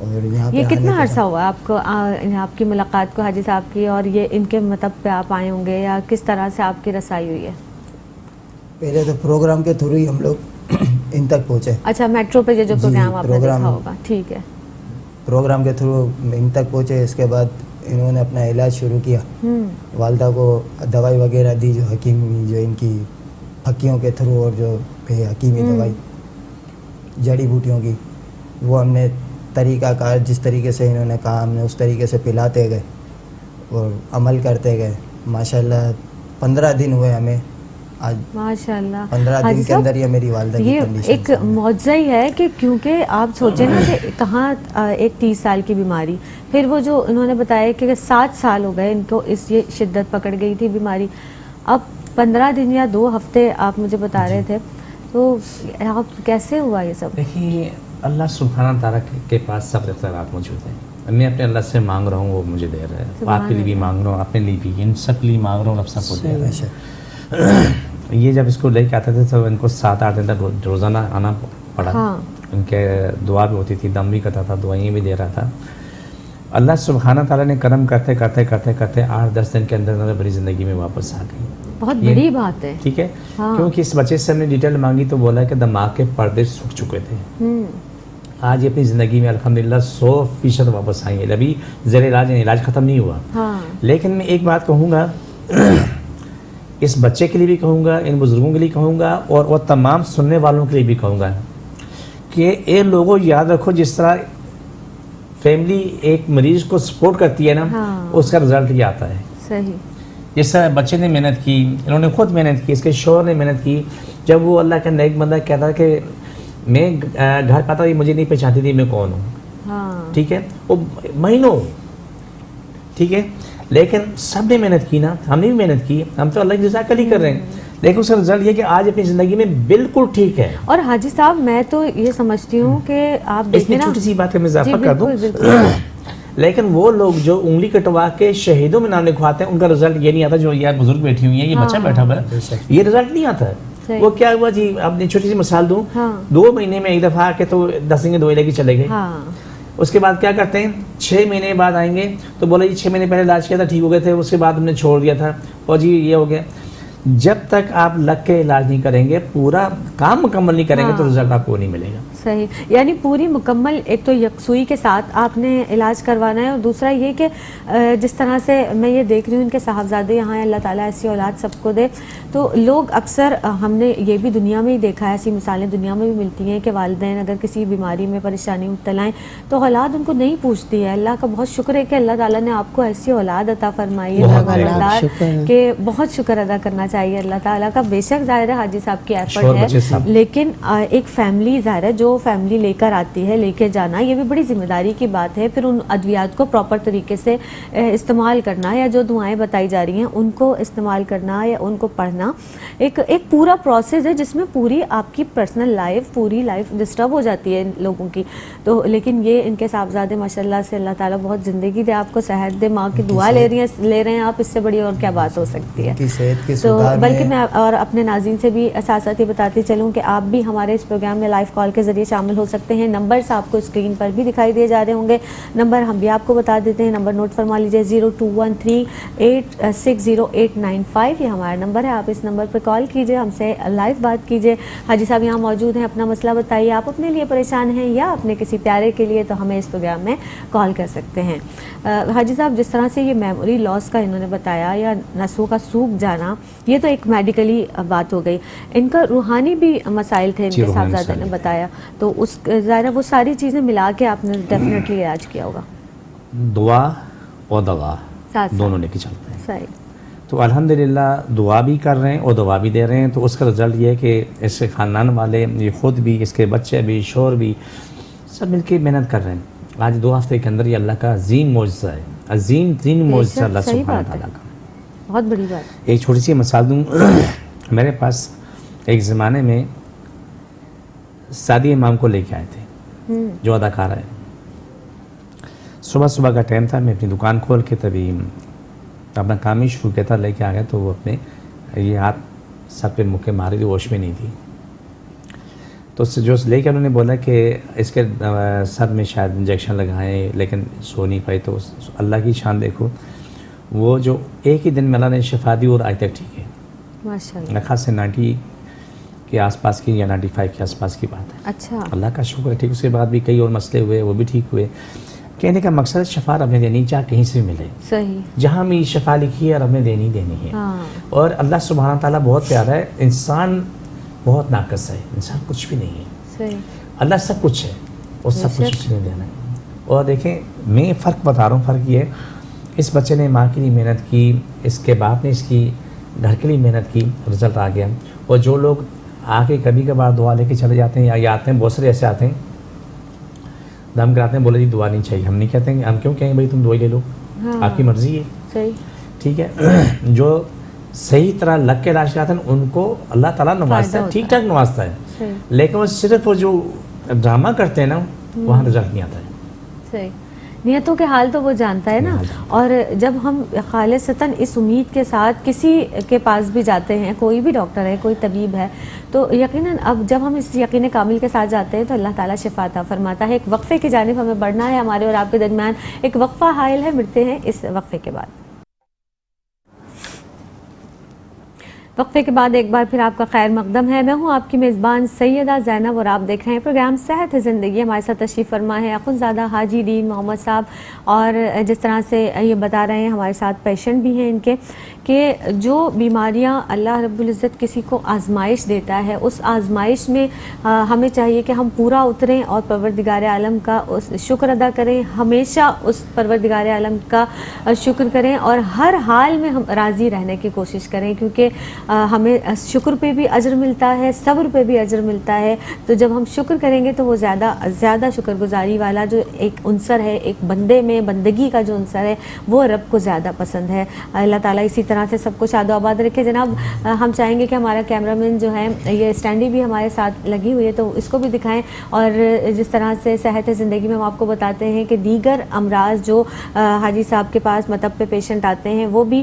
اور یہاں پہ یہ کتنا آنے کے عرصہ ہوا آپ کو آپ کی ملاقات کو حاجی صاحب کی، اور یہ ان کے مطلب پہ آپ آئے ہوں گے، یا کس طرح سے آپ کی رسائی ہوئی ہے؟ پہلے تو پروگرام کے تھرو ہی ہم لوگ ان تک پہنچے. اچھا، میٹرو پہ جو جی، پروگرام آپ نے پروگرام دیکھا ہوگا. ٹھیک ہے. پروگرام کے تھرو ان تک پہنچے. اس کے بعد انہوں نے اپنا علاج شروع کیا. والدہ کو دوائی وغیرہ دی، جو حکیمی، جو ان کی پھکیوں کے تھرو، اور جو حکیمی دوائی جڑی بوٹیوں کی، وہ ہم نے طریقہ کار جس طریقے سے انہوں نے کہا ہم نے اس طریقے سے پلاتے گئے اور عمل کرتے گئے. ماشاءاللہ 15 دن ہوئے ہمیں. آج ماشاء اللہ 15 دن کے اندر یہ میری والدہ کی یہ کنڈیشن ایک معجزہ ہی ہے کہ کیونکہ آپ سوچیں نا کہ کہاں ایک 30 سال کی بیماری، پھر وہ جو انہوں نے بتایا کہ 7 سال ہو گئے ان کو اس یہ شدت پکڑ گئی تھی بیماری، اب 15 دن یا 2 ہفتے آپ مجھے بتا رہے تھے. تو آپ کیسے ہوا یہ سب؟ دیکھیے اللہ سبحانہ تعالیٰ کے پاس سب اختیارات موجود ہیں. میں اپنے اللہ سے مانگ رہا ہوں، وہ مجھے دے رہا ہے. آپ کے لیے بھی مانگ رہا ہوں، اپنے لیے بھی، ان سب کے لیے مانگ رہا ہوں، اب سب کو دے رہا ہے. یہ جب اس کو لے کے آتے تھے تو ان کو 7-8 دن تک روزانہ آنا پڑا. ان کے دعا بھی ہوتی تھی، دم بھی کرتا تھا، دعائیں بھی دے رہا تھا. اللہ سبحانہ تعالیٰ نے کرم کرتے کرتے کرتے کرتے 8-10 دن کے اندر بڑی زندگی میں واپس آ گئی. بہت بڑی بات ہے. ٹھیک ہے، کیونکہ اس بچے سے ہم نے ڈیٹیل مانگی تو بولا کہ دماغ کے پردے سوکھ چکے تھے. آج یہ اپنی زندگی میں الحمدللہ 100% واپس آئیں گے. ابھی زیر علاج ہے، علاج ختم نہیں ہوا. لیکن میں ایک بات کہوں گا، اس بچے کے لیے بھی کہوں گا، ان بزرگوں کے لیے کہوں گا، اور تمام سننے والوں کے لیے بھی کہوں گا کہ اے لوگوں یاد رکھو، جس طرح فیملی ایک مریض کو سپورٹ کرتی ہے نا، اس کا رزلٹ یہ آتا ہے. صحیح. جس طرح بچے نے محنت کی، انہوں نے خود محنت کی، اس کے شوہر نے محنت کی. جب وہ اللہ کا نیک بندہ کہتا ہے کہ میں گھر پاتا یہ مجھے نہیں پہچانتی تھی میں کون ہوں. ٹھیک ہے، وہ مہینوں، ٹھیک ہے، لیکن سب نے محنت کی نا، ہم نے بھی محنت کی، ہم تو اللہ کی رضا کے لیے کر رہے ہیں. لیکن اس کا رزلٹ یہ کہ آج اپنی زندگی میں بالکل ٹھیک ہے. اور حاجی صاحب میں تو یہ سمجھتی ہوں کہ آپ دیکھیں نا، چھوٹی سی بات میں اضافہ کر دوں، لیکن وہ لوگ جو انگلی کٹوا کے شہیدوں میں نام لکھواتے ہیں، ان کا رزلٹ یہ نہیں آتا. جو یہ بزرگ بیٹھی ہوئی ہیں، یہ بچہ بیٹھا ہوا ہے، یہ رزلٹ نہیں آتا ہے. وہ کیا ہوا جی، اپنی چھوٹی سی مثال دوں، 2 مہینے میں ایک دفعہ آ کے تو 10 دن کی دوائی لے کے چلے گئے. اس کے بعد کیا کرتے ہیں، 6 مہینے بعد آئیں گے تو بولے جی 6 مہینے پہلے علاج کیا تھا، ٹھیک ہو گئے تھے، اس کے بعد ہم نے چھوڑ دیا تھا، اور جی یہ ہو گیا. جب تک آپ لگ کے علاج نہیں کریں گے، پورا کام مکمل نہیں کریں گے تو رزلٹ آپ کو نہیں ملے گا. صحیح. یعنی پوری مکمل ایک تو یکسوئی کے ساتھ آپ نے علاج کروانا ہے، اور دوسرا یہ کہ جس طرح سے میں یہ دیکھ رہی ہوں ان کے صاحبزادے یہاں اللہ تعالیٰ ایسی اولاد سب کو دے. تو لوگ اکثر، ہم نے یہ بھی دنیا میں ہی دیکھا ہے، ایسی مثالیں دنیا میں بھی ملتی ہیں کہ والدین اگر کسی بیماری میں پریشانی مبتلا ہیں تو اولاد ان کو نہیں پوچھتی ہے. اللہ کا بہت شکر ہے کہ اللہ تعالیٰ نے آپ کو ایسی اولاد عطا فرمائی ہے کہ بہت شکر ادا کرنا چاہیے اللہ تعالیٰ کا. بے شک ظاہر ہے حاجی صاحب کی ایفرٹ ہے، لیکن ایک فیملی ظاہر ہے جو فیملی لے کر آتی ہے، لے کے جانا یہ بھی بڑی ذمہ داری کی بات ہے. پھر ان ادویات کو پراپر طریقے سے استعمال کرنا، یا جو دعائیں بتائی جا رہی ہیں ان کو استعمال کرنا یا ان کو پڑھنا، ایک پورا پروسیس ہے جس میں پوری آپ کی پرسنل لائف، پوری لائف ڈسٹرب ہو جاتی ہے ان لوگوں کی. تو لیکن یہ ان کے صاحبزادے ماشاءاللہ سے اللہ تعالیٰ بہت زندگی دے، آپ کو صحت دے، ماں کی دعا لے رہے ہیں آپ، اس سے بڑی اور کیا بات ہو سکتی ہے. تو بلکہ میں اور اپنے ناظرین سے بھی ساتھ ساتھ یہ بتاتی چلوں کہ آپ بھی ہمارے اس پروگرام میں لائیو کال کے ذریعے شامل ہو سکتے ہیں. نمبرز آپ کو اسکرین پر بھی دکھائی دیے جا رہے ہوں گے. نمبر ہم بھی آپ کو بتا دیتے ہیں، نمبر نوٹ فرما لیجیے 0213860895، یہ ہمارا نمبر ہے. آپ اس نمبر پر کال کیجیے، ہم سے لائیو بات کیجیے. حاجی صاحب یہاں موجود ہیں، اپنا مسئلہ بتائیے. آپ اپنے لیے پریشان ہیں یا اپنے کسی پیارے کے لیے، تو ہمیں اس پروگرام میں کال کر سکتے ہیں. حاجی صاحب جس طرح سے یہ میموری لاس کا انہوں نے بتایا، یا نسوں کا سوکھ جانا، یہ تو ایک میڈیکلی بات ہو گئی. ان کا روحانی بھی مسائل تھے، ان کے صاحبزادے نے بتایا. تو اس ظاہر وہ ساری چیزیں ملا کے آپ نے ڈیفینیٹلی علاج کیا ہوگا. دعا اور دوا دونوں لے کے چلتے ہیں. صحیح. تو الحمدللہ دعا بھی کر رہے ہیں اور دوا بھی دے رہے ہیں. تو اس کا رزلٹ یہ ہے کہ اس کے خاندان والے، یہ خود بھی، اس کے بچے بھی، شوہر بھی، سب مل کے محنت کر رہے ہیں. آج 2 ہفتے کے اندر یہ اللہ کا عظیم معجزہ ہے، عظیم ترین معجزہ اللہ سبحانہ تعالیٰ کا. بہت بڑی بات. ایک چھوٹی سی مثال دوں، میرے پاس ایک زمانے میں سعدی امام کو لے کے آئے تھے، جو اداکار ہے. صبح کا ٹائم تھا، میں اپنی دکان کھول کے تبھی اپنا کام ہی شروع کیا تھا، لے کے آ گیا. تو وہ اپنے یہ ہاتھ سر پہ مکے مارے تھے، ہوش میں نہیں تھی. تو جو لے کے انہوں نے بولا کہ اس کے سر میں شاید انجیکشن لگائیں لیکن سو نہیں پائی. تو اللہ کی شان دیکھو, وہ جو ایک ہی دن میں اللہ نے شفا دی اور آج تک ٹھیک ہے ماشاء اللہ. خاص سے 90 کے آس پاس کی یا 95 کے آس پاس کی بات ہے. اچھا, اللہ کا شکر ہے. ٹھیک, اس کے بعد بھی کئی اور مسئلے ہوئے, وہ بھی ٹھیک ہوئے. کہنے کا مقصد شفا رب نے دینی, چاہے کہیں سے ملے, صحیح, جہاں بھی شفا لکھی ہے رب نے دینی ہے. ہاں, اور اللہ سبحانہ تعالیٰ بہت پیارا ہے. انسان بہت ناقص ہے, انسان کچھ بھی نہیں ہے, صحیح, اللہ سب کچھ ہے اور سب کچھ اس نے دینا ہے. اور دیکھیں میں فرق بتا رہا ہوں, فرق یہ ہے اس بچے نے ماں کے لیے محنت کی, اس کے باپ نے اس کی گھر کے لیے محنت کی, رزلٹ آ گیا. اور جو لوگ آ کے کبھی کبھار دعا لے کے چلے جاتے ہیں یا آتے ہیں, بہت سارے ایسے آتے ہیں دم کراتے ہیں, بولے جی دعا نہیں چاہیے. ہم نہیں کہتے ہیں, ہم کیوں کہیں بھائی تم دعائی لے لو, آپ کی مرضی ہے, صحیح, ٹھیک ہے. جو صحیح طرح لگ کے علاج کراتے ہیں ان کو اللہ تعالیٰ نوازتا ہے, ٹھیک ٹھاک نوازتا ہے. لیکن وہ صرف وہ جو ڈرامہ کرتے ہیں نا وہاں رزلٹ نہیں آتا ہے. صحیح, نیتوں کے حال تو وہ جانتا ہے نا. اور جب ہم خالصتاً اس امید کے ساتھ کسی کے پاس بھی جاتے ہیں, کوئی بھی ڈاکٹر ہے, کوئی طبیب ہے, تو یقیناً اب جب ہم اس یقین کامل کے ساتھ جاتے ہیں تو اللہ تعالیٰ شفا عطا فرماتا ہے. ایک وقفے کی جانب ہمیں بڑھنا ہے, ہمارے اور آپ کے درمیان ایک وقفہ حائل ہے, ملتے ہیں اس وقفے کے بعد. وقفے کے بعد ایک بار پھر آپ کا خیر مقدم ہے. میں ہوں آپ کی میزبان سیدہ زینب اور آپ دیکھ رہے ہیں پروگرام صحت زندگی. ہمارے ساتھ تشریف فرما ہے اخوندزادہ حاجی دین محمد صاحب, اور جس طرح سے یہ بتا رہے ہیں ہمارے ساتھ پیشنٹ بھی ہیں ان کے, کہ جو بیماریاں اللہ رب العزت کسی کو آزمائش دیتا ہے, اس آزمائش میں ہمیں چاہیے کہ ہم پورا اتریں اور پروردگار عالم کا شکر ادا کریں, ہمیشہ اس پروردگار عالم کا شکر کریں اور ہر حال میں ہم راضی رہنے کی کوشش کریں, کیونکہ ہمیں شکر پہ بھی اجر ملتا ہے, صبر پہ بھی اجر ملتا ہے. تو جب ہم شکر کریں گے تو وہ زیادہ شکر گزاری والا جو ایک عنصر ہے, ایک بندے میں بندگی کا جو عنصر ہے, وہ رب کو زیادہ پسند ہے. اللہ تعالیٰ اسی طرح سے سب کو شاد و آباد رکھے. جناب ہم چاہیں گے کہ ہمارا کیمرہ مین جو ہے, یہ اسٹینڈی بھی ہمارے ساتھ لگی ہوئی ہے, تو اس کو بھی دکھائیں. اور جس طرح سے صحت زندگی میں ہم آپ کو بتاتے ہیں کہ دیگر امراض جو حاجی صاحب کے پاس مطب پہ پیشنٹ آتے ہیں, وہ بھی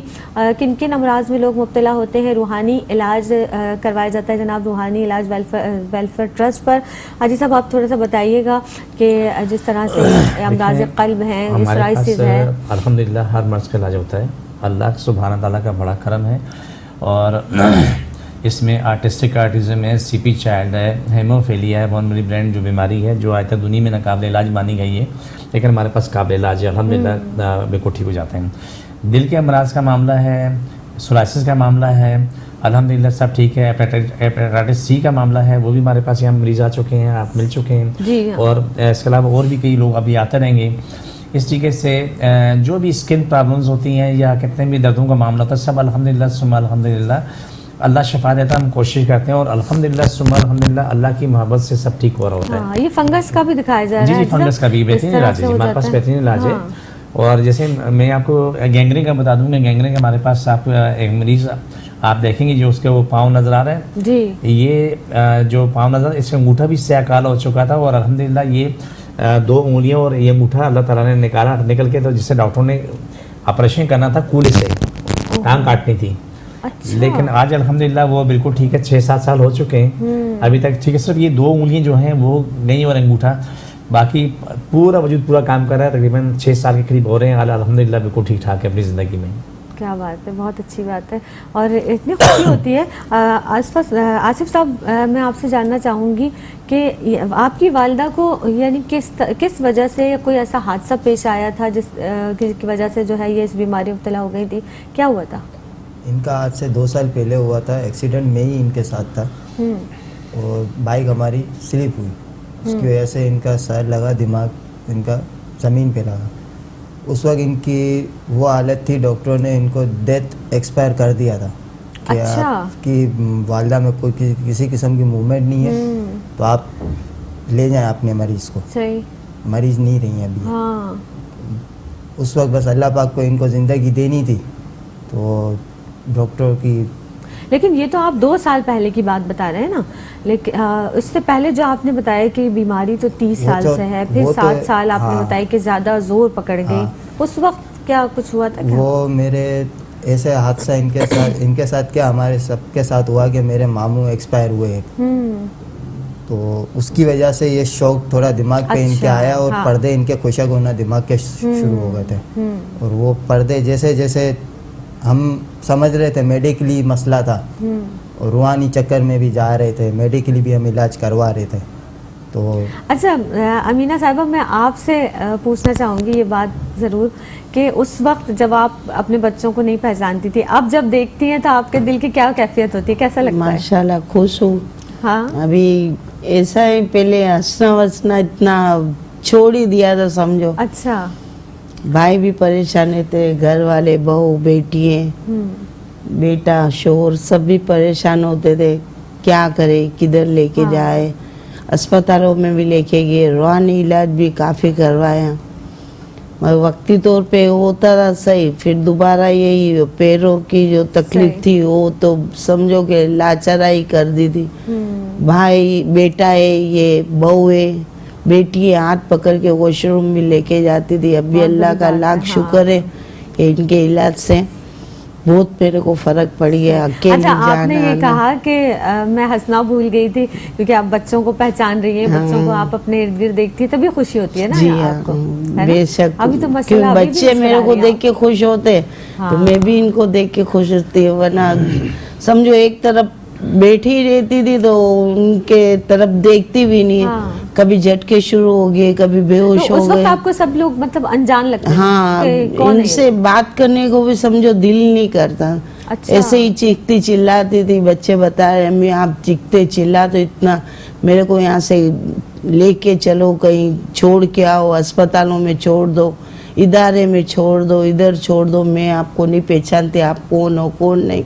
کن کن امراض میں لوگ مبتلا ہوتے ہیں. روحانی علاج کروایا جاتا ہے جناب, روحانی علاج ویلفیئر ٹرسٹ پر. حاجی صاحب آپ تھوڑا سا بتائیے گا کہ جس طرح سے امراض قلب ہیں, اسرائسس ہے, الحمدللہ ہر مرض کا علاج ہوتا ہے. اللہ سبحانہ تعالیٰ کا بڑا کرم ہے. اور اس میں آرٹسٹک آرٹزم ہے, سی پی چائلڈ ہے, ہیموفیلیا ہے, بون میری برین جو بیماری ہے جو آج تک دنیا میں ناقابل علاج مانی گئی ہے, لیکن ہمارے پاس قابل علاج ہے الحمدللہ, بالکل ٹھیک ہو جاتے ہیں. دل کے امراض کا معاملہ ہے, سورائسس کا معاملہ ہے, الحمدللہ سب ٹھیک ہے. ہیپیٹائٹس سی کا معاملہ ہے, وہ بھی ہمارے پاس یہاں مریض آ چکے ہیں, آپ مل چکے ہیں جی. اور اس کے علاوہ اور بھی کئی لوگ ابھی آتے رہیں گے. اس طریقے سے جو بھی اسکن پرابلمز ہوتی ہیں یا کتنے بھی دردوں کا معاملہ ہوتا ہے, سب الحمدللہ ثم الحمدللہ اللہ شفا دیتا ہے. ہم کوشش کرتے ہیں اور الحمدللہ ثم الحمدللہ اللہ کی محبت سے سب ٹھیک ہو رہا ہوتا ہے. یہ فنگس کا بھی دکھایا جا رہا ہے. جی فنگس کا بھی بہترین علاج ہے, ہمارے پاس بہترین علاج ہے. اور جیسے میں آپ کو گینگرین کا بتا دوں گا, گینگرین کا ہمارے پاس آپ ایک مریض آپ دیکھیں گے جو اس کے وہ پاؤں نظر آ رہے ہیں جی, یہ جو پاؤں نظر, اس کا انگوٹھا بھی سیاہ کالا ہو چکا تھا, اور الحمدللہ یہ 2 انگلیاں اور یہ انگوٹھا اللہ تعالیٰ نے نکل کے, تو جس سے ڈاکٹر نے آپریشن کرنا تھا کولے سے, ٹانگ کاٹنی تھی. لیکن آج الحمدللہ وہ بالکل ٹھیک ہے. 6-7 سال ہو چکے ہیں ابھی تک ٹھیک ہے. صرف یہ 2 انگلیاں جو ہیں وہ نہیں, اور انگوٹھا, باقی پورا وجود پورا کام کر رہا ہے. تقریباً 6 سال کے قریب ہو رہے ہیں, الحمدللہ بالکل ٹھیک ٹھاک ہے اپنی زندگی میں. کیا بات ہے, بہت اچھی بات ہے. اور اتنی خوشی ہوتی ہے. آصف صاحب میں آپ سے جاننا چاہوں گی کہ آپ کی والدہ کو یعنی کس وجہ سے کوئی ایسا حادثہ پیش آیا تھا جس کی وجہ سے جو ہے یہ اس بیماری مبتلا ہو گئی تھی, کیا ہوا تھا؟ ان کا آج سے 2 سال پہلے ہوا تھا, ایکسیڈنٹ میں ہی ان کے ساتھ تھا, اور بائک ہماری سلپ ہوئی, اس کی وجہ سے ان کا سر لگا, دماغ ان کا زمین پہ لگا. اس وقت ان کی وہ حالت تھی, ڈاکٹروں نے ان کو ڈیتھ ایکسپائر کر دیا تھا کہ آپ کی والدہ میں کوئی کسی قسم کی موومنٹ نہیں ہے, تو آپ لے جائیں اپنے مریض کو. صحیح, مریض نہیں رہی ہیں ابھی. اس وقت بس اللہ پاک کو ان کو زندگی دینی تھی, تو ڈاکٹر کی. لیکن یہ تو آپ 2 سال پہلے کی بات بتا رہے ہیں نا, لیکن اس سے پہلے جو آپ نے بتایا کہ بیماری تو 30 سال سے ہے, پھر 7 سال آپ نے بتایا کہ زیادہ زور پکڑ گئی, اس وقت کیا کچھ ہوا تھا؟ وہ میرے ایسے حادثہ ان کے ساتھ کیا ہمارے سب کے ساتھ ہوا کہ میرے ماموں ایکسپائر ہوئے, تو اس کی وجہ سے یہ شوق تھوڑا دماغ پہ ان کے آیا اور پردے ان کے خشک ہونا دماغ کے شروع ہو گئے تھے. اور وہ پردے جیسے جیسے ہم سمجھ رہے تھے میڈیکلی مسئلہ تھا اور روحانی چکر میں بھی جا رہے تھے, میڈیکلی بھی ہم علاج کروا رہے تھے. تو اچھا امینہ صاحبہ, میں آپ سے پوچھنا چاہوں گی یہ بات ضرور کہ اس وقت جب آپ اپنے بچوں کو نہیں پہچانتی تھی, اب جب دیکھتی ہیں تو آپ کے دل کی کیا کیفیت ہوتی ہے, کیسا لگتا ہے؟ ماشاءاللہ خوش ہوں. ہاں ابھی ایسا ہے, پہلے ہنسنا وسنا اتنا چھوڑ ہی دیا تھا سمجھو. اچھا, بھائی بھی پریشان تھے, گھر والے, بہو, بیٹی, بیٹا, شوہر سب بھی پریشان ہوتے تھے, کیا کرے, کدھر لے کے جائے. اسپتالوں میں بھی لے کے گئے, روحانی علاج بھی کافی کروایا, مگر وقتی طور پہ ہوتا تھا صحیح, پھر دوبارہ یہی پیروں کی جو تکلیف تھی وہ تو سمجھو کہ لاچارائی کر دی تھی. بھائی, بیٹا ہے, یہ بہو ہے, بیٹی ہے, ہاتھ پکڑ کے واش روم بھی لے کے جاتی تھی. اب بھی اللہ کا لاکھ شکر ہے کہ ان کے علاج سے بہت میرے کو فرق پڑ گیا. اکیلے اچھا, آپ نے جانا یہ کہا کہ میں ہنسنا بھول گئی تھی کیونکہ آپ بچوں کو پہچان رہی ہیں, بچوں کو آپ اپنے ارد گرد دیکھتی ہیں, تبھی خوشی ہوتی ہے نا جی آپ کو, بے شک. ابھی تو کیوں بچے میرے کو دیکھ کے خوش ہوتے تو میں بھی ان کو دیکھ کے خوش ہوتی ہوں. ورنہ سمجھو ایک طرف بیٹھی رہتی تھی تو ان کے طرف دیکھتی بھی نہیں, کبھی جھٹکے شروع ہو گئے, کبھی بے ہوش ہو گئے. آپ کو سب لوگ مطلب انجان لگتے ہیں, ہاں, ان سے بات کرنے کو بھی سمجھو دل نہیں کرتا. ایسے ہی چیختی چلاتی تھی. بچے بتا رہے امی آپ چیختے چلا تو اتنا, میرے کو یہاں سے لے کے چلو, کہیں چھوڑ کے آؤ, اسپتالوں میں چھوڑ دو, ادارے میں چھوڑ دو, ادھر چھوڑ دو, میں آپ کو نہیں پہچانتے, آپ کون ہو کون نہیں.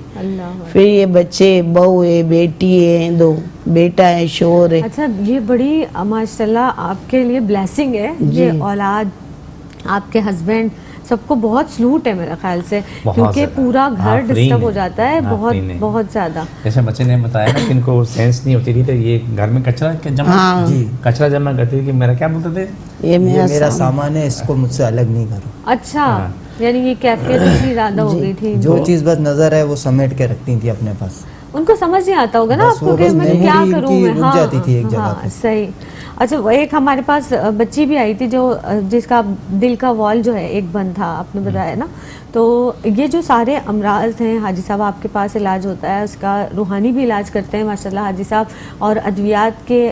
پھر یہ بچے, بہو ہے, بیٹی ہے, دو بیٹا ہے, شوہر ہے. اچھا, یہ بڑی ماشاءاللہ آپ کے لیے بلیسنگ ہے, یہ اولاد, آپ کے ہسبینڈ, سب کو بہت سلوٹ ہے میرے خیال سے, کیونکہ پورا گھر ڈسٹرب ہو جاتا ہے بہت بہت زیادہ. جیسے بچے نے بتایا نا کہ ان کو سینس نہیں ہوتی تھی, تو یہ گھر میں کچرا جمع کرتی تھی کہ میرا کیا بولتے تھے, یہ میرا سامان ہے, اس کو مجھ سے الگ نہیں کرو. اچھا, یعنی یہ کیفیت اتنی زیادہ ہو گئی تھی, جو چیز بس نظر ہے وہ سمیٹ کے رکھتی تھی اپنے پاس. ان کو سمجھ نہیں آتا ہوگا نا آپ کو کہ میں کیا کروں میں. ہاں صحیح. اچھا, ایک ہمارے پاس بچی بھی آئی تھی جو جس کا دل کا وال جو ہے ایک بند تھا, آپ نے بتایا نا. تو یہ جو سارے امراض ہیں حاجی صاحب آپ کے پاس علاج ہوتا ہے, اس کا روحانی بھی علاج کرتے ہیں ماشاءاللہ حاجی صاحب, اور ادویات کے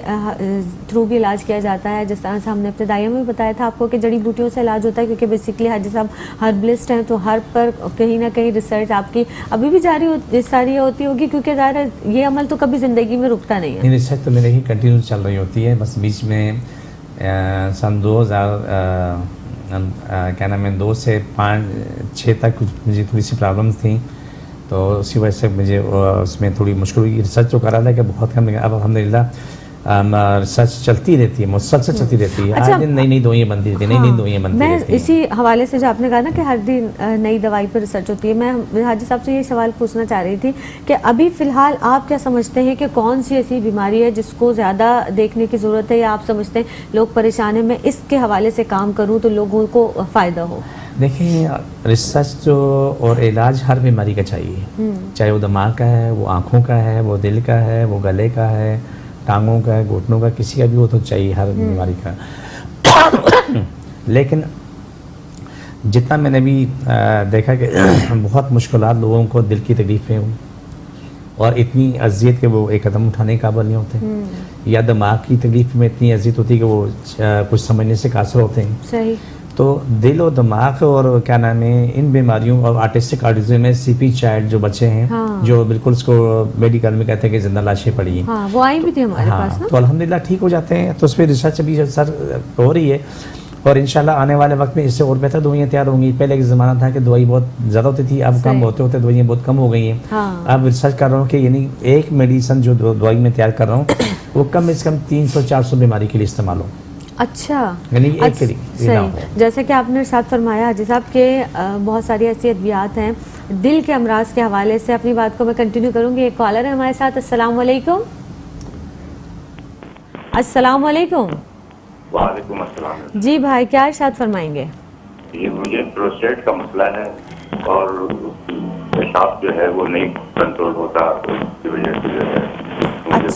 تھرو بھی علاج کیا جاتا ہے. جس طرح سے ہم نے ابتدائیہ میں بتایا تھا آپ کو کہ جڑی بوٹیوں سے علاج ہوتا ہے, کیونکہ بیسکلی حاجی صاحب ہربلسٹ ہیں, تو ہرب پر کہیں نہ کہیں ریسرچ آپ کی ابھی بھی جاری ہوتی ہوگی, کیونکہ ظاہر ہے یہ عمل تو کبھی زندگی میں رکتا نہیں ہے. ریسرچ تو میرے ہی کنٹینیو چل رہی ہوتی ہے, بس بیچ میں سن 2000 کیا نام ہے 2 سے 5-6 تک مجھے تھوڑی سی پرابلمس تھیں, تو اسی وجہ سے مجھے اس میں تھوڑی مشکل ہوئی. ریسرچ جو کرا تھا کہ بہت کم, اب الحمدللہ ریسرچ چلتی رہتی ہے, مسلسل چلتی رہتی ہے. آج دن نئی نئی دوائیں بنتی رہتی ہیں, نئی نئی دوائیں بنتی رہتی ہیں. میں اسی حوالے سے جو آپ نے کہا نا کہ ہر دن نئی دوائی پر ریسرچ ہوتی ہے, میں حاجی صاحب سے یہ سوال پوچھنا چاہ رہی تھی کہ ابھی فی الحال آپ کیا سمجھتے ہیں کہ کون سی ایسی بیماری ہے جس کو زیادہ دیکھنے کی ضرورت ہے, یا آپ سمجھتے ہیں لوگ پریشان ہیں, میں اس کے حوالے سے کام کروں تو لوگوں کو فائدہ ہو؟ دیکھیں, ریسرچ جو اور علاج ہر بیماری کا چاہیے, چاہے وہ دماغ کا ہے, وہ آنکھوں کا ہے, وہ دل کا ہے, وہ گلے کا ہے, ٹانگوں کا ہے, گھٹنوں کا, کسی کا بھی وہ تو چاہیے ہر بیماری کا. لیکن جتنا میں نے بھی دیکھا کہ بہت مشکلات لوگوں کو دل کی تکلیفیں ہوں, اور اتنی اذیت کہ وہ ایک قدم اٹھانے کے قابل نہیں ہوتے, یا دماغ کی تکلیف میں اتنی اذیت ہوتی ہے کہ وہ کچھ سمجھنے سے قاصر ہوتے ہیں. صحیح. تو دل اور دماغ اور کیا نام ہے ان بیماریوں, اور آرٹسٹک آٹزم میں سی پی چائلڈ جو بچے ہیں جو بالکل اس کو میڈیکل میں کہتے ہیں کہ زندہ لاشیں پڑی ہیں, وہ آئی بھی تھی ہمارے پاس نا, تو الحمدللہ ٹھیک ہو جاتے ہیں. تو اس پہ ریسرچ ابھی سر ہو رہی ہے, اور انشاءاللہ آنے والے وقت میں اس سے اور بہتر دوائیاں تیار ہوں گی. پہلے ایک زمانہ تھا کہ دوائی بہت زیادہ ہوتی تھی, اب کم ہوتے ہوتے دوائیاں بہت کم ہو گئی ہیں. اب ریسرچ کر رہا ہوں کہ یعنی ایک میڈیسن جو دوائی میں تیار کر رہا ہوں وہ کم از کم 300-400 بیماری کے لیے استعمال ہو. اچھا, یعنی ایک کے لیے. صحیح. جیسے کہ آپ نے ارشاد فرمایا حاجی صاحب کہ بہت ساری ایسی ادویات ہیں دل کے امراض کے حوالے سے. اپنی بات کو میں کنٹینیو کروں گی. ایک کالر ہے ہمارے ساتھ. السلام علیکم. السلام علیکم. وعلیکم السلام. جی بھائی, کیا ارشاد فرمائیں گے؟ یہ مجھے پروسٹیٹ کا مسئلہ ہے, اور پیشاب جو ہے وہ نہیں کنٹرول ہوتا, اس کی وجہ سے جو ہے مجھے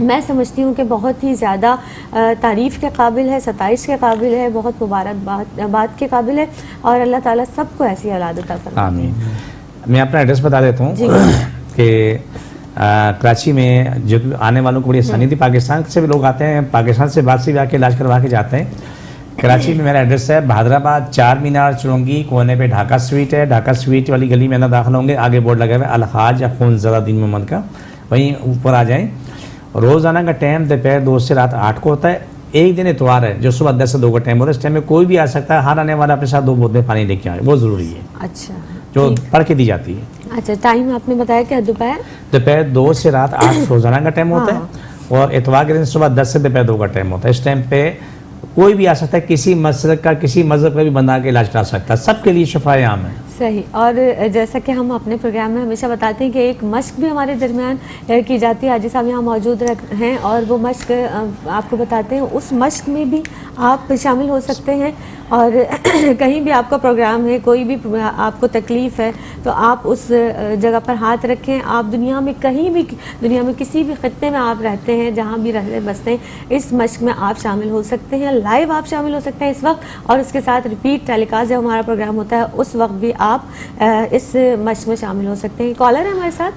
میں سمجھتی ہوں کہ بہت ہی زیادہ تعریف کے قابل ہے، ستائش کے قابل ہے، بہت مبارکباد کے قابل ہے، اور اللہ تعالیٰ سب کو ایسی اولاد عطا فرمائے. آمین. میں اپنا ایڈریس بتا دیتا ہوں جی. کہ کراچی میں جو آنے والوں کو بڑی آسانی تھی. پاکستان سے بھی لوگ آتے ہیں، پاکستان سے بعد سے بھی آ کے علاج کروا کے جاتے ہیں. کراچی میں میرا ایڈریس ہے بہادر آباد 4 مینار چرونگی کونے پہ ڈھاکہ سویٹ ہے. ڈھاکہ سویٹ والی گلی میں نہ داخل ہوں گے، آگے بورڈ لگا ہوا ہے الحاج اخونزادہ دین محمد کا، وہیں اوپر آ جائیں. روزانہ کا ٹائم دوپہر 2 سے رات 8 کو ہوتا ہے. ایک دن اتوار ہے جو صبح 10 سے 2 کا ٹائم ہوتا ہے. اس ٹائم میں کوئی بھی آ سکتا ہے. ہر آنے والا اپنے ساتھ 2 بوتلیں پانی لے کے آئے، بہت ضروری ہے، اچھا جو پڑھ کے دی جاتی ہے. اچھا. ٹائم آپ نے بتایا کہ دوپہر 2 سے رات 8 روزانہ کا ٹائم ہوتا ہے، اور اتوار کے دن صبح 10 سے دوپہر 2 کا ٹائم ہوتا ہے. اس ٹائم پہ کوئی بھی آ سکتا ہے، کسی مسلک کا، کسی مذہب کا بھی بندہ آ کے علاج کرا سکتا ہے. سب کے لیے شفا عام ہے. صحیح. اور جیسا کہ ہم اپنے پروگرام میں ہمیشہ بتاتے ہیں کہ ایک مشق بھی ہمارے درمیان کی جاتی ہے. حاجی صاحب یہاں موجود ہیں اور وہ مشق آپ کو بتاتے ہیں. اس مشق میں بھی آپ شامل ہو سکتے ہیں، اور کہیں بھی آپ کا پروگرام ہے، کوئی بھی آپ کو تکلیف ہے تو آپ اس جگہ پر ہاتھ رکھیں. آپ دنیا میں کہیں بھی، دنیا میں کسی بھی خطے میں آپ رہتے ہیں، جہاں بھی رہتے بستے ہیں، اس مشق میں آپ شامل ہو سکتے ہیں. لائیو آپ شامل ہو سکتے ہیں اس وقت، اور اس کے ساتھ ریپیٹ ٹیلی کاسٹ جب ہمارا پروگرام ہوتا ہے اس وقت بھی آپ اس مشق میں شامل ہو سکتے ہیں. کالر ہے ہمارے ساتھ.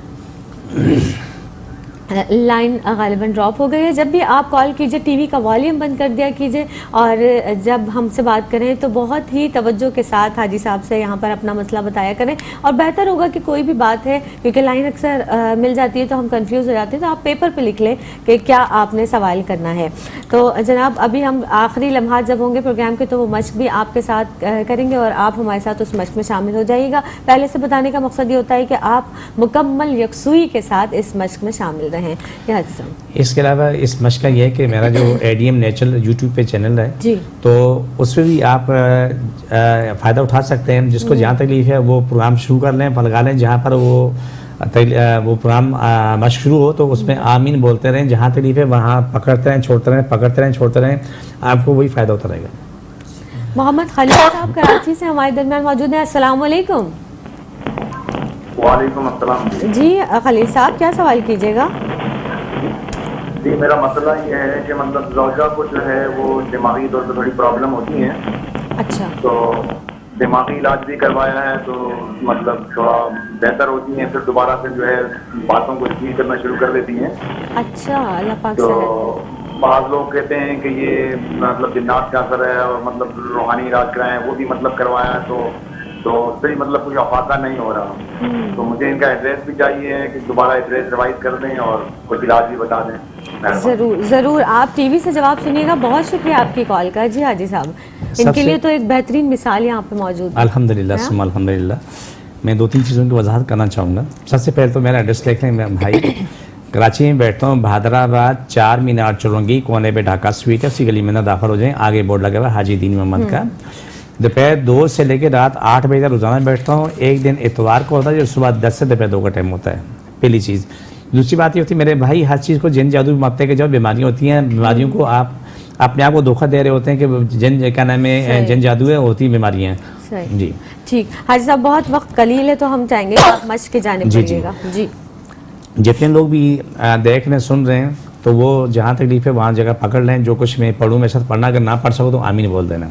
لائن غالباً ڈراپ ہو گئی ہے. جب بھی آپ کال کیجئے ٹی وی کا والیوم بند کر دیا کیجئے، اور جب ہم سے بات کریں تو بہت ہی توجہ کے ساتھ حاجی صاحب سے یہاں پر اپنا مسئلہ بتایا کریں. اور بہتر ہوگا کہ کوئی بھی بات ہے، کیونکہ لائن اکثر مل جاتی ہے تو ہم کنفیوز ہو جاتے ہیں، تو آپ پیپر پہ لکھ لیں کہ کیا آپ نے سوال کرنا ہے. تو جناب ابھی ہم آخری لمحات جب ہوں گے پروگرام کے تو وہ مشق بھی آپ کے ساتھ کریں گے، اور آپ ہمارے ساتھ اس مشق میں شامل ہو جائیے گا. پہلے سے بتانے کا مقصد یہ ہوتا ہے کہ آپ مکمل یکسوئی کے ساتھ اس مشق میں شامل رہیں. اس کے علاوہ اس مشق کا یہ ہے کہ میرا جو ADM نیچرل یوٹیوب پہ چینل ہے جی، تو اس پہ بھی آپ فائدہ اٹھا سکتے ہیں. جس کو جہاں تکلیف ہے وہ پروگرام شروع کر لیں، لگا لیں. جہاں پر وہ پروگرام مشق شروع ہو تو اس میں آمین بولتے رہیں. جہاں تکلیف ہے وہاں پکڑتے رہیں، چھوڑتے رہیں، پکڑتے رہیں، چھوڑتے رہیں. آپ کو وہی فائدہ ہوتا رہے گا. محمد خلیل صاحب کراچی سے ہمارے درمیان موجود ہیں. السلام علیکم. وعلیکم السلام. جی خلیل صاحب کیا سوال کیجیے گا؟ جی میرا مسئلہ یہ ہے کہ مطلب زوجہ کو جو ہے وہ دماغی طور پہ تھوڑی پرابلم ہوتی ہیں. اچھا. تو دماغی علاج بھی کروایا ہے تو مطلب تھوڑا بہتر ہوتی ہیں، پھر دوبارہ سے جو ہے باتوں کو ریپیٹ کرنا شروع کر دیتی ہیں. اچھا. اللہ پاک تو سے بعض لوگ کہتے ہیں کہ یہ مطلب جنات کا اثر ہے، اور مطلب روحانی علاج کرائے وہ بھی مطلب کروایا ہے تو اس سے ہی مطلب کوئی افاقہ نہیں ہو رہا. تو مجھے ان کا ایڈریس بھی چاہیے کہ دوبارہ ایڈریس ریوائز کر دیں اور کچھ علاج بھی بتا دیں. ضرور ضرور. آپ ٹی وی سے جواب سنیے گا. بہت شکریہ آپ کی کال کا. جی حاجی صاحب ان کے لیے تو ایک بہترین مثال یہاں پہ موجود ہے. الحمدللہ ثم الحمدللہ. میں 2-3 چیزوں کی وضاحت کرنا چاہوں گا. سب سے پہلے تو میرا ایڈریس لکھ لیں. میں بھائی کراچی میں بیٹھتا ہوں، بہادر آباد 4 مینار چرونگی کونے پہ ڈھاکہ سویٹ ہے، اسی گلی میں نہ داخل ہو جائیں. آگے بورڈ لگا ہوا حاجی دین محمد کا. دوپہر 2 سے لے کے رات 8 بجے تک روزانہ بیٹھتا ہوں. ایک دن اتوار کو ہوتا ہے جو صبح 10 سے دوپہر 2 کا ٹائم ہوتا ہے. پہلی چیز. دوسری بات یہ ہوتی ہے میرے بھائی ہر چیز کو جن جادو بھی مانتے ہیں کہ جب بیماریاں ہوتی ہیں، بیماریوں کو آپ اپنے آپ کو دھوکہ دے رہے ہوتے ہیں کہ جن کیا نام ہے جن جادو ہے ہوتی بیماریاں ہیں. جی ٹھیک. حاجی صاحب بہت وقت قلیل ہے تو ہم چاہیں گے آپ مشق کی جانب بڑھیے گا. جی جتنے لوگ بھی دیکھ رہے ہیں سن رہے ہیں تو وہ جہاں تکلیف ہے وہاں جگہ پکڑ لیں. جو کچھ میں پڑھوں میں ساتھ پڑھنا، اگر نہ پڑھ سکو تو آمین بول دینا.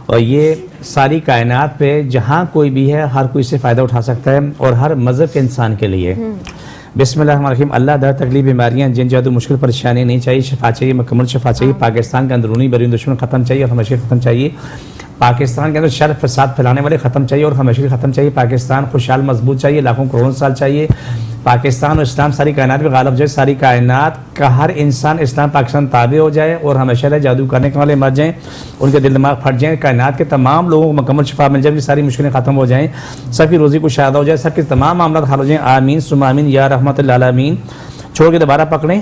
اور یہ ساری کائنات پہ جہاں کوئی بھی ہے ہر کوئی سے فائدہ اٹھا سکتا ہے، اور ہر مذہب کے انسان کے لیے. بسم اللہ الرحمن الرحیم. اللہ در تکلیف بیماریاں جن جادو مشکل پریشانی نہیں چاہیے، شفا چاہیے، مکمل شفا چاہیے. پاکستان کے اندرونی بیرونی دشمن ختم چاہیے اور ہمیشہ ختم چاہیے. پاکستان کے اندر شر فساد پھیلانے والے ختم چاہیے اور ہمیشہ ختم چاہیے. پاکستان خوشحال مضبوط چاہیے، لاکھوں کروڑوں سال چاہیے. پاکستان اور اسلام ساری کائنات میں غالب جائے. ساری کائنات کا ہر انسان اسلام پاکستان تابع ہو جائے اور ہمیشہ رہے. جادو کرنے کے والے مر جائیں، ان کے دل دماغ پھٹ جائیں. کائنات کے تمام لوگوں کو مکمل شفا مل جائے، ساری مشکلیں ختم ہو جائیں، سب کی روزی کو شادہ ہو جائے، سب کے تمام معاملات حل ہو جائیں. آمین ثم آمین یا رحمت للعالمین. چھوڑ کے دوبارہ پکڑیں،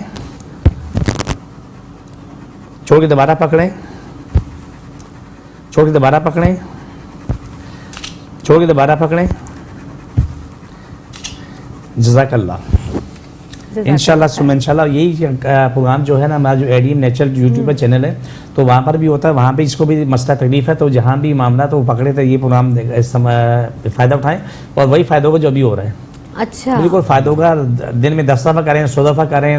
چھوڑ کے دوبارہ پکڑیں، چھوڑ کے دوبارہ پکڑیں، چھوڑ کے دوبارہ پکڑیں. جزاک اللہ. انشاءاللہ ثم انشاءاللہ. یہی پروگرام جو ہے نا ہمارا جو ADM نیچرل یوٹیوب پر چینل ہے تو وہاں پر بھی ہوتا ہے. وہاں پہ اس کو بھی مسئلہ تکلیف ہے تو جہاں بھی معاملہ تو وہ پکڑے تو یہ پروگرام فائدہ اٹھائیں اور وہی فائدہ ہوگا جو بھی ہو رہا ہے. اچھا بالکل فائدہ ہوگا. دن میں 10 دفعہ کریں, 100 دفعہ کریں,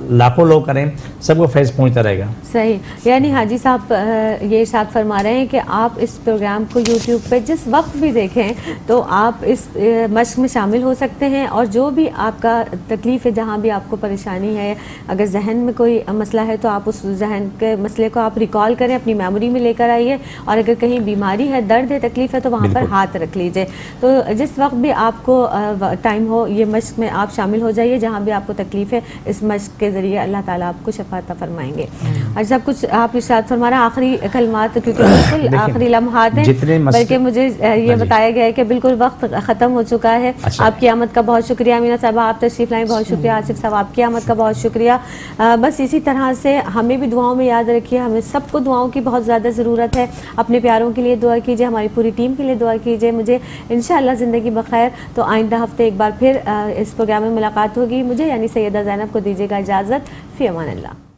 لاکھوں لوگ کریں, سب کو فیض پہنچتا رہے گا. صحیح. یعنی حاجی صاحب یہ ارشاد فرما رہے ہیں کہ آپ اس پروگرام کو یوٹیوب پہ جس وقت بھی دیکھیں تو آپ اس مشق میں شامل ہو سکتے ہیں, اور جو بھی آپ کا تکلیف ہے, جہاں بھی آپ کو پریشانی ہے, اگر ذہن میں کوئی مسئلہ ہے تو آپ اس ذہن کے مسئلے کو آپ ریکال کریں, اپنی میموری میں لے کر آئیے, اور اگر کہیں بیماری ہے, درد ہے, تکلیف ہے تو وہاں پر ہاتھ رکھ لیجئے. تو جس وقت بھی آپ کو ٹائم ہو یہ مشق میں آپ شامل ہو جائیے, جہاں بھی آپ کو تکلیف ہے, اس مشق کے ذریعے اللہ تعالیٰ آپ کو شفا عطا فرمائیں گے. اور سب کچھ آپ ارشاد فرما رہے ہیں آخری کلمات, کیونکہ بالکل آخری لمحات ہیں, بلکہ مجھے یہ بتایا گیا ہے کہ بالکل وقت ختم ہو چکا ہے. آپ کی آمد کا بہت شکریہ امینہ صاحبہ, آپ تشریف لائیں, بہت شکریہ. آصف صاحب آپ کی آمد کا بہت شکریہ. بس اسی طرح سے ہمیں بھی دعاؤں میں یاد رکھیے, ہمیں سب کو دعاؤں کی بہت زیادہ ضرورت ہے. اپنے پیاروں کے لیے دعا کیجیے, ہماری پوری ٹیم کے لیے دعا کیجیے. مجھے انشاءاللہ زندگی بخیر. تو آئندہ ہفتے ایک بار پھر اس پروگرام میں ملاقات ہوگی. مجھے یعنی سیدہ زینب کو دیجیے گا اجازت. فی امان اللہ.